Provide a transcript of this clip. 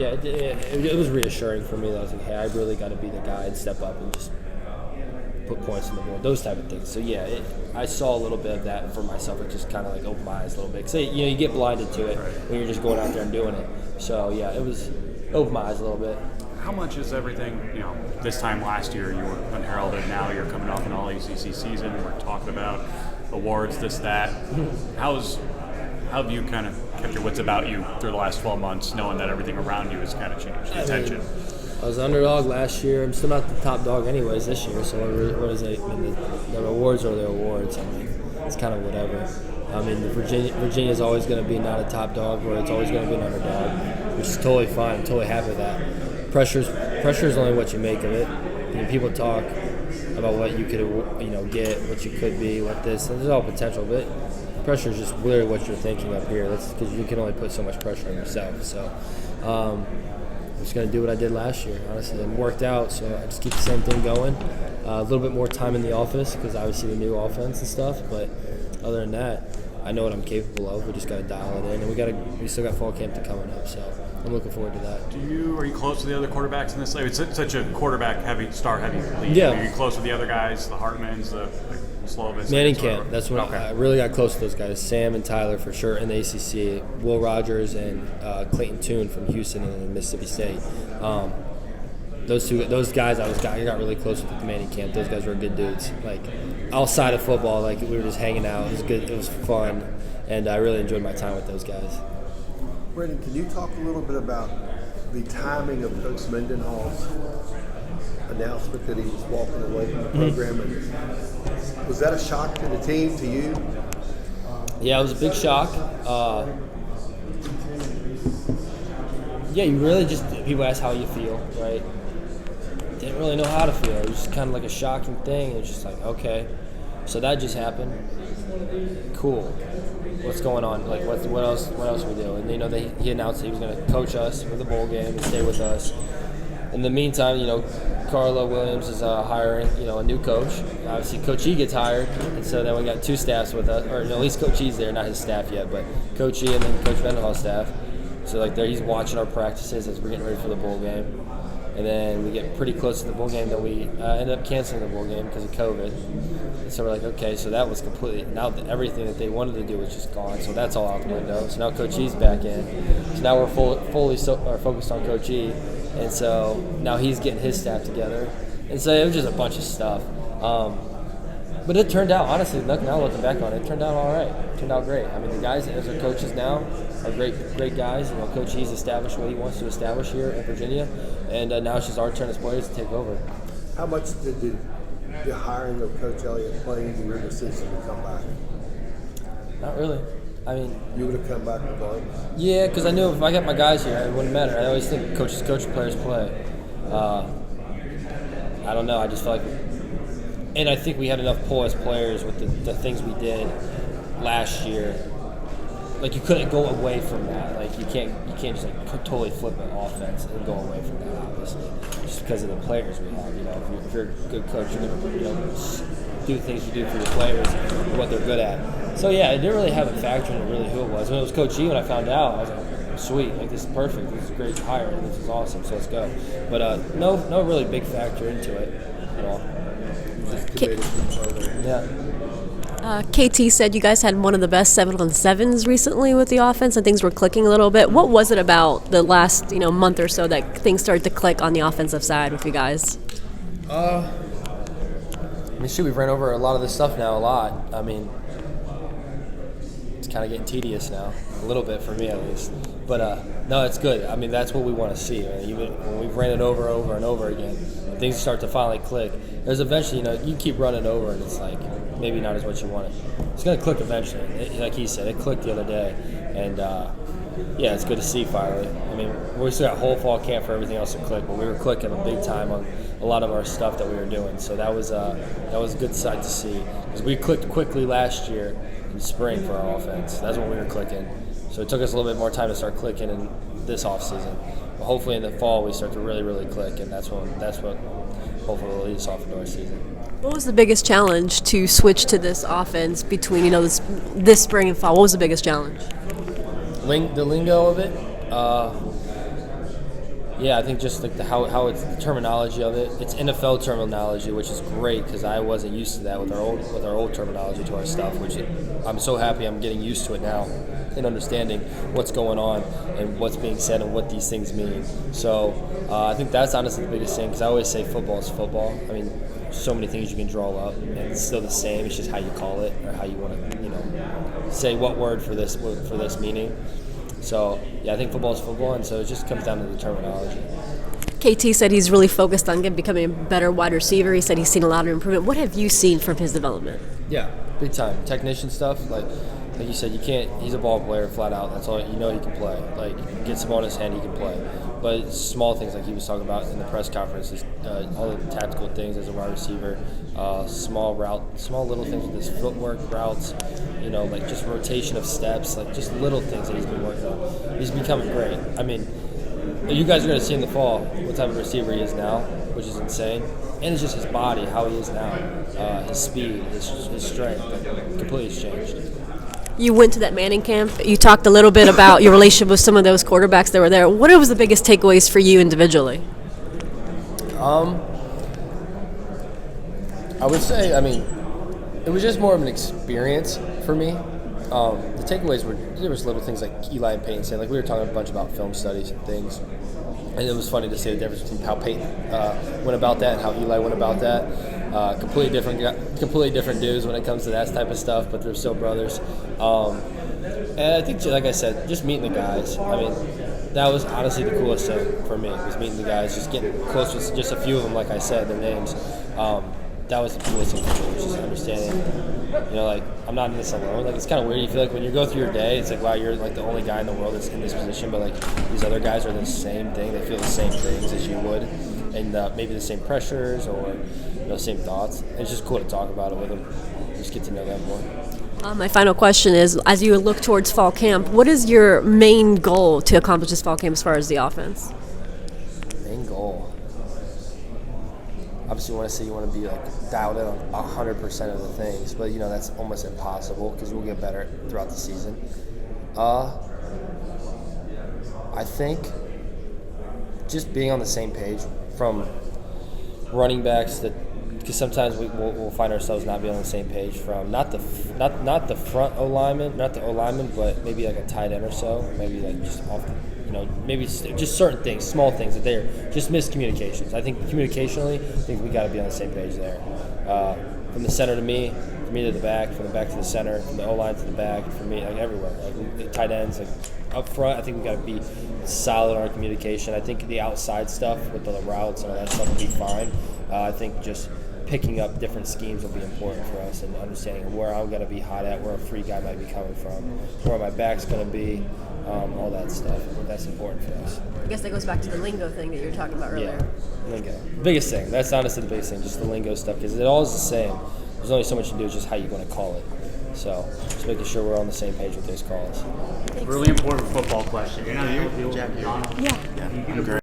Yeah, it was reassuring for me that I was like, hey, I really got to be the guy and step up and just put points on the board, those type of things. So yeah, I saw a little bit of that for myself. It just kind of like opened my eyes a little bit. Cause you get blinded to it when you're just going out there and doing it. So yeah, it opened my eyes a little bit. How much is everything, this time last year you were unheralded, now you're coming off an all-ACC season, we're talking about awards, this, that. How have you kind of kept your wits about you through the last 12 months, knowing that everything around you has kind of changed? Attention. I was underdog last year. I'm still not the top dog anyways this year, so what is it? I mean, the awards are the awards. I mean, it's kind of whatever. I mean, Virginia's always going to be not a top dog, where it's always going to be an underdog, which is totally fine. I'm totally happy with that. Pressure is only what you make of it. I mean, people talk about what you could, get, what you could be, what this. There's all potential, but pressure is just literally what you're thinking up here. That's because you can only put so much pressure on yourself. So, I'm just going to do what I did last year, honestly. It worked out, so I just keep the same thing going. A little bit more time in the office because obviously the new offense and stuff. But other than that, I know what I'm capable of. We just got to dial it in, and we still got fall camp coming up. So I'm looking forward to that. Are you close to the other quarterbacks in this league? It's such a quarterback-heavy, star-heavy league. Yeah. Are you close with the other guys, the Hartmans, the Slovis? Manning camp. That's when I really got close to those guys. Sam and Tyler for sure in the ACC. Will Rogers and Clayton Toon from Houston and Mississippi State. Those guys I got really close with at the Manning camp. Those guys were good dudes. Like outside of football, like we were just hanging out. It was good. It was fun, and I really enjoyed my time with those guys. Brennan, can you talk a little bit about the timing of Coach Mendenhall's announcement that he was walking away from the program? And was that a shock to the team, to you? Yeah, it was a big shock. You really just, people ask how you feel, right? Didn't really know how to feel. It was just kind of like a shocking thing. It was just like, okay, so that just happened. Cool. What's going on? Like, what else we do? And he announced that he was going to coach us for the bowl game and stay with us. In the meantime, Carla Williams is hiring, a new coach. Obviously, Coach E gets hired, and so then we got two staffs with us, or at least Coach E's there, not his staff yet, but Coach E and then Coach Mendenhall's staff. So he's watching our practices as we're getting ready for the bowl game. And then we get pretty close to the bowl game, then we end up canceling the bowl game because of COVID. And so we're like, okay, so that was completely, now everything that they wanted to do was just gone. So that's all out the window. So now Coach E's back in. So now we're fully focused on Coach E. And so now he's getting his staff together. And so it was just a bunch of stuff. But it turned out, honestly, now looking back on it, it turned out all right. It turned out great. I mean, the guys as our coaches now are great guys. Coach E's established what he wants to establish here in Virginia. And now it's just our turn as players to take over. How much did the hiring of Coach Elliott play into your decision to come back? Not really. I mean, you would have come back regardless? Yeah, because I knew if I got my guys here, it wouldn't matter. I always think coaches coach, players play. I don't know. I just felt like, and I think we had enough pull as players with the things we did last year. Like you couldn't go away from that. Like you can't just totally flip an offense and go away from that. Obviously, just because of the players we have. If you're a good coach, you're gonna do things you do for your players and what they're good at. So yeah, I didn't really have a factor in really who it was. When it was Coach E, when I found out, I was like, sweet, this is perfect. This is a great hire. This is awesome. So let's go. But no really big factor into it at all. Yeah. KT said you guys had one of the best 7-on-7s recently with the offense and things were clicking a little bit. What was it about the last month or so that things started to click on the offensive side with you guys? We've ran over a lot of this stuff now, a lot. I mean, it's kind of getting tedious now, a little bit for me at least. But no, it's good. I mean, that's what we want to see. Even when we've ran it over and over again, things start to finally click. There's eventually, you keep running over and it's like maybe not as what you wanted. It's going to click eventually. Like he said, it clicked the other day. And yeah, it's good to see finally. I mean, we still got whole fall camp for everything else to click, but we were clicking a big time on a lot of our stuff that we were doing. So that was a good sight to see because we clicked quickly last year in spring for our offense. That's when we were clicking. So it took us a little bit more time to start clicking in this off season. But hopefully in the fall we start to really, really click, and that's what hopefully will lead us off into our season. What was the biggest challenge to switch to this offense between this spring and fall? What was the biggest challenge? The lingo of it. Yeah, I think just like how it's the terminology of it. It's NFL terminology, which is great because I wasn't used to that with our old terminology to our stuff. Which I'm so happy I'm getting used to it now and understanding what's going on and what's being said and what these things mean. So I think that's honestly the biggest thing because I always say football is football. I mean, so many things you can draw up and it's still the same. It's just how you call it or how you want to say what word for this meaning. So, yeah, I think football is football, and so it just comes down to the terminology. KT said he's really focused on becoming a better wide receiver. He said he's seen a lot of improvement. What have you seen from his development? Yeah, big time. Technician stuff, like you said, he's a ball player flat out. That's all, he can play. Like, get some on his hand, he can play. But it's small things like he was talking about in the press conferences, all the tactical things as a wide receiver, small little things with his footwork, routes, like just rotation of steps, like just little things that he's been working on. He's becoming great. I mean, you guys are going to see in the fall what type of receiver he is now, which is insane. And it's just his body, how he is now, his speed, his strength, completely has changed. You went to that Manning camp. You talked a little bit about your relationship with some of those quarterbacks that were there. What was the biggest takeaways for you individually? I would say, it was just more of an experience for me. The takeaways there was little things like Eli and Peyton saying, like we were talking a bunch about film studies and things. And it was funny to see the difference between how Peyton went about that and how Eli went about that. Completely different dudes when it comes to that type of stuff, but they're still brothers. And I think, like I said, just meeting the guys. That was honestly the coolest thing for me, was meeting the guys, just getting close with just a few of them, like I said, their names. That was the coolest thing for me, just understanding, I'm not in this alone. Like, it's kind of weird. You feel like when you go through your day, it's like, wow, you're like the only guy in the world that's in this position, but like these other guys are the same thing. They feel the same things as you would, and maybe the same pressures or same thoughts. It's just cool to talk about it with them. Just get to know them more. My final question is, as you look towards fall camp, what is your main goal to accomplish this fall camp as far as the offense? Main goal? Obviously, you want to be like dialed in on 100% of the things, but that's almost impossible because we'll get better throughout the season. I think just being on the same page from running backs because sometimes we'll find ourselves not being on the same page from not the front O-lineman, not the O-lineman, but maybe like a tight end or so, maybe like just off maybe just certain things, small things that they're just miscommunications. I think communicationally, we got to be on the same page there. From the center to me, from me to the back, from the back to the center, from the O-line to the back, from me, like everywhere. Like the tight ends, like up front, I think we got to be solid on our communication. I think the outside stuff with the routes and all that stuff will be fine. I think just picking up different schemes will be important for us and understanding where I'm going to be hot at, where a free guy might be coming from, where my back's going to be, all that stuff. That's important for us. I guess that goes back to the lingo thing that you were talking about earlier. Yeah, lingo. Biggest thing. That's honestly the biggest thing, just the lingo stuff, because it all is the same. There's only so much you can do, it's just how you want to call it. So just making sure we're on the same page with those calls. Really important football question. You're not able to deal with Yeah. I'm great.